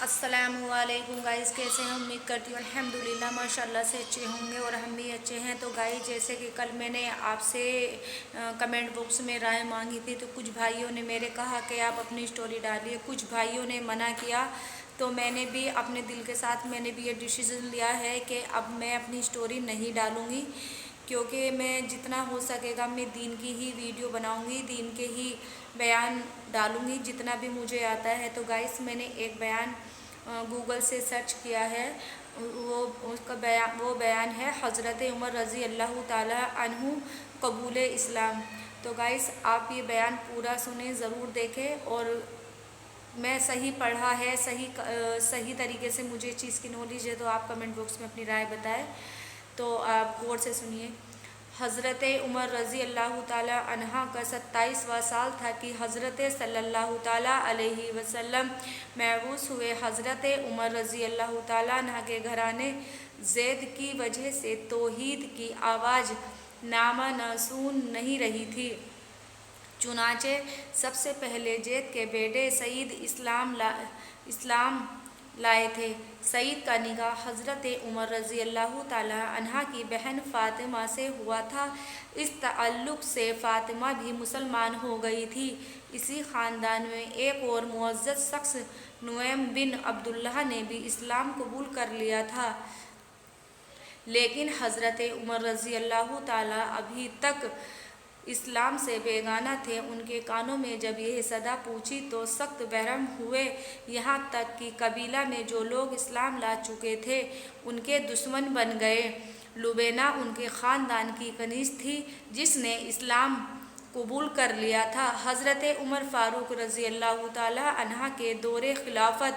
السلام علیکم گائز، کیسے ہیں؟ امید کرتی ہوں الحمدللہ ماشاءاللہ سے اچھے ہوں گے اور ہم بھی اچھے ہیں۔ تو گائز، جیسے کہ کل میں نے آپ سے کمنٹ باکس میں رائے مانگی تھی، تو کچھ بھائیوں نے میرے کہا کہ آپ اپنی اسٹوری ڈالیے، کچھ بھائیوں نے منع کیا۔ تو میں نے بھی اپنے دل کے ساتھ میں نے بھی یہ ڈیسیژن لیا ہے کہ اب میں اپنی اسٹوری نہیں ڈالوں گی، کیونکہ میں جتنا ہو سکے گا میں دین کی ہی ویڈیو بناؤں گی، دین کے ہی بیان ڈالوں گی جتنا بھی مجھے آتا ہے۔ تو گائز، میں نے ایک بیان گوگل سے سرچ کیا ہے، وہ بیان ہے حضرت عمر رضی اللہ تعالی عنہ قبول اسلام۔ تو گائز، آپ یہ بیان پورا سنیں، ضرور دیکھیں، اور میں صحیح پڑھا ہے، صحیح طریقے سے مجھے اس چیز کی نالج ہے، تو آپ کمنٹ باکس میں اپنی رائے بتائیں۔ تو آپ غور سے سنیے۔ حضرت عمر رضی اللہ تعالیٰ عنہ کا 27واں سال تھا کہ حضرت صلی اللہ تعالیٰ علیہ وسلم مبعوث ہوئے۔ حضرت عمر رضی اللہ تعالیٰ عنہ کے گھرانے زید کی وجہ سے توحید کی آواز نامہ نسمع نہیں رہی تھی، چنانچہ سب سے پہلے زید کے بیٹے سعید اسلام لائے تھے۔ سعید کا نکاح حضرت عمر رضی اللہ تعالیٰ عنہ کی بہن فاطمہ سے ہوا تھا۔ اس تعلق سے فاطمہ بھی مسلمان ہو گئی تھی۔ اسی خاندان میں ایک اور معزز شخص نعیم بن عبداللہ نے بھی اسلام قبول کر لیا تھا، لیکن حضرت عمر رضی اللہ تعالیٰ ابھی تک اسلام سے بیگانہ تھے۔ ان کے کانوں میں جب یہ صدا پہنچی تو سخت بحران ہوئے، یہاں تک کہ قبیلہ میں جو لوگ اسلام لا چکے تھے ان کے دشمن بن گئے۔ لبینہ ان کے خاندان کی کنیز تھی جس نے اسلام قبول کر لیا تھا۔ حضرت عمر فاروق رضی اللہ تعالیٰ عنہ کے دور خلافت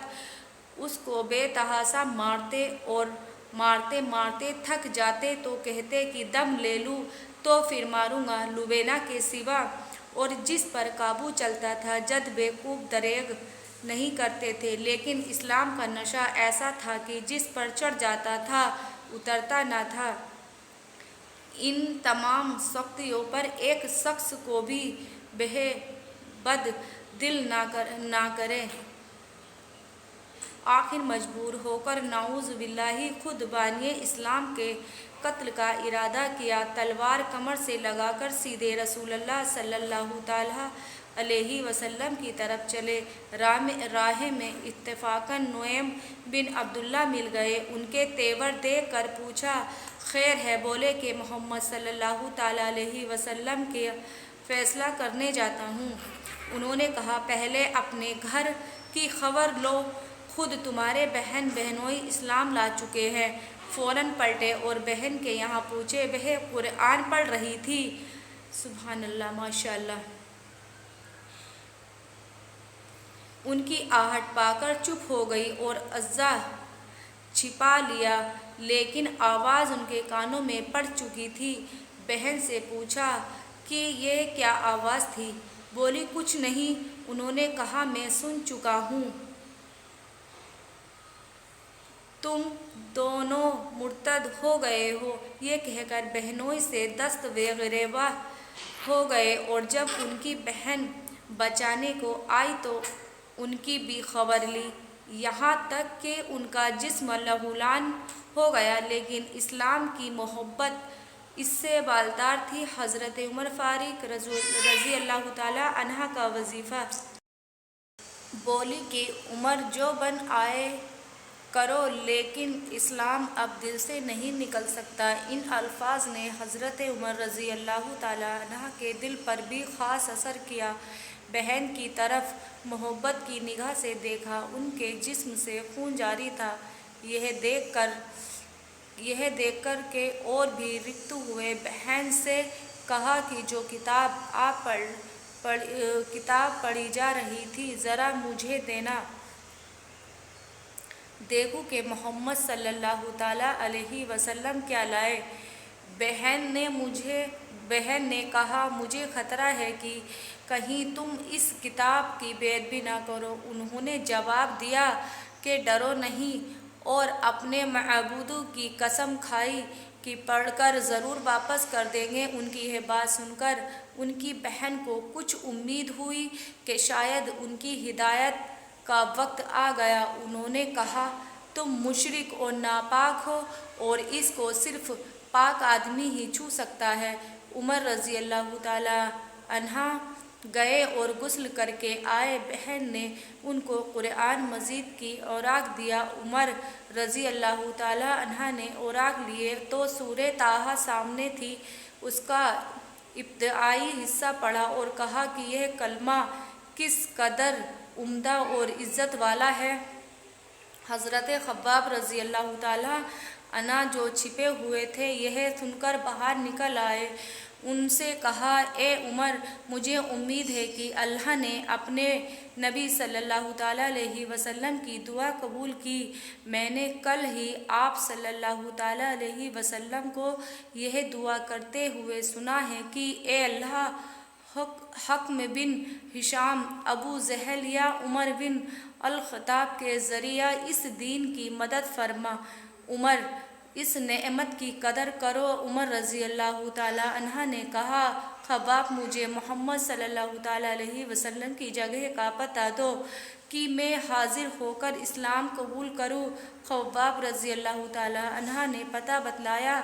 اس کو بے تحاشا مارتے اور مارتے مارتے تھک جاتے تو کہتے کہ دم لے لوں تو پھر ماروں گا۔ لبینہ کے سوا اور جس پر قابو چلتا تھا جد بیوقوف دریغ نہیں کرتے تھے، لیکن اسلام کا نشہ ایسا تھا کہ جس پر چڑھ جاتا تھا اترتا نہ تھا۔ ان تمام سختیوں پر ایک شخص کو بھی بد دل نہ کرے۔ آخر مجبور ہو کر نعوذ باللہ خود بانی اسلام کے قتل کا ارادہ کیا۔ تلوار کمر سے لگا کر سیدھے رسول اللہ صلی اللہ تعالیٰ علیہ وسلم کی طرف چلے۔ راہ میں اتفاقاً نعیم بن عبداللہ مل گئے۔ ان کے تیور دیکھ کر پوچھا، خیر ہے؟ بولے کہ محمد صلی اللہ تعالیٰ علیہ وسلم کا فیصلہ کرنے جاتا ہوں۔ انہوں نے کہا، پہلے اپنے گھر کی خبر لو، خود تمہارے بہن بہنوئی اسلام لا چکے ہیں۔ فوراً پلٹے اور بہن کے یہاں پہنچے۔ وہ قرآن پڑھ رہی تھی۔ سبحان اللہ، ماشاءاللہ۔ ان کی آہٹ پا کر چپ ہو گئی اور اعضاء چھپا لیا، لیکن آواز ان کے کانوں میں پڑ چکی تھی۔ بہن سے پوچھا کہ یہ کیا آواز تھی؟ بولی، کچھ نہیں۔ انہوں نے کہا، میں سن چکا ہوں۔ تم دونوں مرتد ہو گئے ہو۔ یہ کہہ کر بہنوئی سے دست گریباں ہو گئے، اور جب ان کی بہن بچانے کو آئی تو ان کی بھی خبر لی، یہاں تک کہ ان کا جسم لہولان ہو گیا، لیکن اسلام کی محبت اس سے بالتر تھی۔ حضرت عمر فاروق رضی اللہ تعالیٰ عنہ کا وظیفہ۔ بولی کہ عمر، جو بن آئے کرو، لیکن اسلام اب دل سے نہیں نکل سکتا۔ ان الفاظ نے حضرت عمر رضی اللہ تعالیٰ عنہ کے دل پر بھی خاص اثر کیا۔ بہن کی طرف محبت کی نگاہ سے دیکھا، ان کے جسم سے خون جاری تھا۔ یہ دیکھ کر کہ اور بھی رکت ہوئے، بہن سے کہا کہ جو کتاب پڑھی جا رہی تھی ذرا مجھے دینا، دیکھوں کہ محمد صلی اللہ تعالیٰ علیہ وسلم کیا لائے۔ بہن نے کہا، مجھے خطرہ ہے کہ کہیں تم اس کتاب کی بے ادبی نہ کرو۔ انہوں نے جواب دیا کہ ڈرو نہیں، اور اپنے معبود کی قسم کھائی کہ پڑھ کر ضرور واپس کر دیں گے۔ ان کی یہ بات سن کر ان کی بہن کو کچھ امید ہوئی کہ شاید ان کی ہدایت کا وقت آ گیا۔ انہوں نے کہا تم مشرک اور ناپاک ہو اور اس کو صرف پاک آدمی ہی چھو سکتا ہے۔ عمر رضی اللہ تعالیٰ عنہ گئے اور غسل کر کے آئے۔ بہن نے ان کو قرآن مجید کی اوراق دیا۔ عمر رضی اللہ تعالیٰ عنہ نے اوراق لیے تو سورہ طٰہٰ سامنے تھی، اس کا ابتدائی حصہ پڑھا اور کہا کہ یہ کلمہ کس قدر عمدہ اور عزت والا ہے۔ حضرت خباب رضی اللہ تعالیٰ عنہ جو چھپے ہوئے تھے یہ سن کر باہر نکل آئے۔ ان سے کہا اے عمر، مجھے امید ہے کہ اللہ نے اپنے نبی صلی اللہ تعالیٰ علیہ وسلم کی دعا قبول کی۔ میں نے کل ہی آپ صلی اللہ تعالیٰ علیہ وسلم کو یہ دعا کرتے ہوئے سنا ہے کہ اے اللہ، حکم بن ہشام، ابو جہل یا عمر بن الخطاب کے ذریعہ اس دین کی مدد فرما۔ عمر، اس نعمت کی قدر کرو۔ عمر رضی اللہ تعالیٰ عنہ نے کہا خباب، مجھے محمد صلی اللہ تعالیٰ علیہ وسلم کی جگہ کا پتہ دو کہ میں حاضر ہو کر اسلام قبول کروں۔ خباب رضی اللہ تعالیٰ عنہ نے پتہ بتلایا۔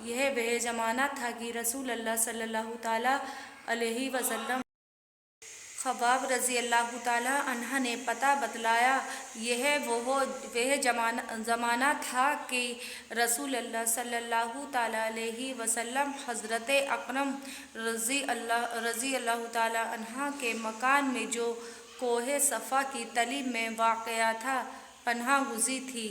یہ وہ زمانہ تھا کہ رسول اللہ صلی اللہ تعالیٰ علیہ وسلم خباب رضی اللہ تعالیٰ عنہ نے پتہ بتلایا۔ یہ وہ زمانہ تھا کہ رسول اللہ صلی اللہ تعالیٰ علیہ وسلم حضرت اکرم رضی اللہ تعالیٰ عنہ کے مکان میں جو کوہ صفا کی تلی میں واقع تھا پناہ گزین تھی۔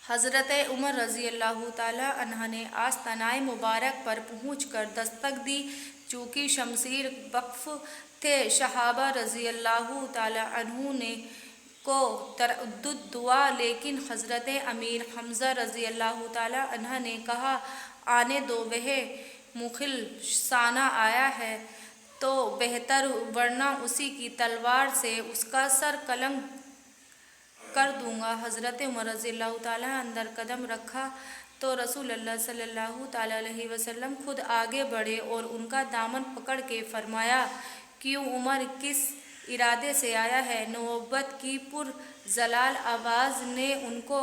حضرت عمر رضی اللہ تعالیٰ عنہ نے آستانہ مبارک پر پہنچ کر دستک دی۔ چونکہ شمشیر وقف تھے، صحابہ رضی اللہ تعالیٰ عنہ کو تردد ہوا، لیکن حضرت امیر حمزہ رضی اللہ تعالیٰ عنہ نے کہا آنے دو، وہ مغل سانہ آیا ہے تو بہتر، ورنہ اسی کی تلوار سے اس کا سر قلم کر دوں گا۔ حضرت عمر رضی اللہ تعالیٰ اندر قدم رکھا تو رسول اللہ صلی اللہ تعالیٰ علیہ وسلم خود آگے بڑھے اور ان کا دامن پکڑ کے فرمایا کیوں عمر، کس ارادے سے آیا ہے؟ نبوت کی پرجلال آواز نے ان کو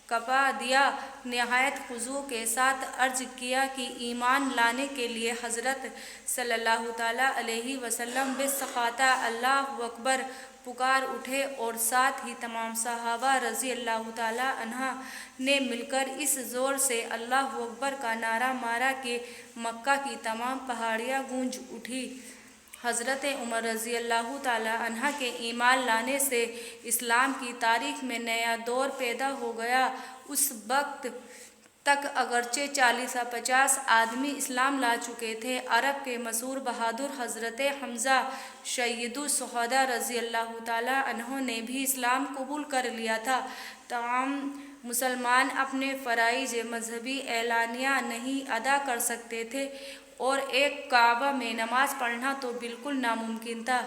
کپا دیا۔ نہایت خضوع کے ساتھ عرض کیا کہ ایمان لانے کے لیے حضرت صلی اللہ تعالیٰ علیہ وسلم بسخاطہ اللہ اکبر پکار اٹھے اور ساتھ ہی تمام صحابہ رضی اللہ تعالیٰ عنہ نے مل کر اس زور سے اللہ اکبر کا نعرہ مارا کہ مکہ کی تمام پہاڑیاں گونج اٹھیں۔ حضرت عمر رضی اللہ تعالیٰ عنہ کے ایمان لانے سے اسلام کی تاریخ میں نیا دور پیدا ہو گیا۔ اس وقت تک اگرچہ 40 یا 50 آدمی اسلام لا چکے تھے، عرب کے مشہور بہادر حضرت حمزہ سید الشہداء رضی اللہ تعالیٰ عنہ نے بھی اسلام قبول کر لیا تھا۔ تاہم مسلمان اپنے فرائض مذہبی اعلانیہ نہیں ادا کر سکتے تھے اور ایک کعبہ میں نماز پڑھنا تو بالکل ناممکن تھا۔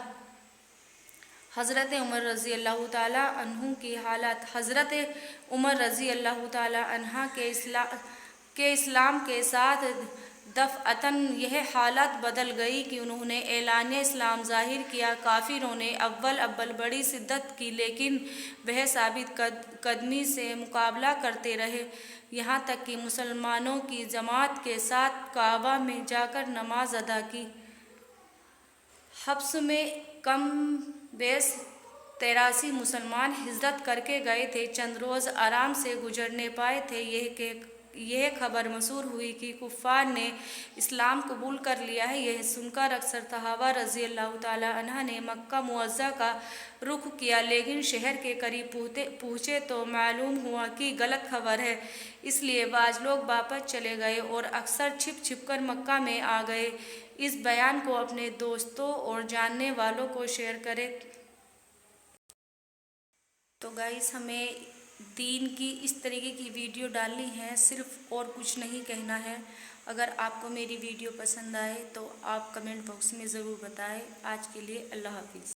حضرت عمر رضی اللہ تعالیٰ عنہ کی حالت۔ حضرت عمر رضی اللہ تعالیٰ عنہ کے اسلام کے ساتھ دفعتاً یہ حالت بدل گئی کہ انہوں نے اعلانیہ اسلام ظاہر کیا۔ کافروں نے اول بڑی شدت کی، لیکن وہ ثابت قدمی سے مقابلہ کرتے رہے، یہاں تک کہ مسلمانوں کی جماعت کے ساتھ کعبہ میں جا کر نماز ادا کی۔ حبش میں کم بیش 83 مسلمان ہجرت کر کے گئے تھے، چند روز آرام سے گزار نہ پائے تھے۔ یہ خبر مشہور ہوئی کہ کفار نے اسلام قبول کر لیا ہے۔ یہ سن کر اکثر صحابہ رضی اللہ تعالیٰ عنہ نے مکہ معظمہ کا رخ کیا، لیکن شہر کے قریب پہنچے تو معلوم ہوا کہ غلط خبر ہے، اس لیے بعض لوگ واپس چلے گئے اور اکثر چھپ کر مکہ میں آ گئے۔ اس بیان کو اپنے دوستوں اور جاننے والوں کو شیئر کریں۔ تو گائز، ہمیں دین کی اس طریقے کی ویڈیو ڈالنی ہے، صرف اور کچھ نہیں کہنا ہے۔ اگر آپ کو میری ویڈیو پسند آئے تو آپ کمنٹ باکس میں ضرور بتائیں۔ آج کے لیے اللہ حافظ۔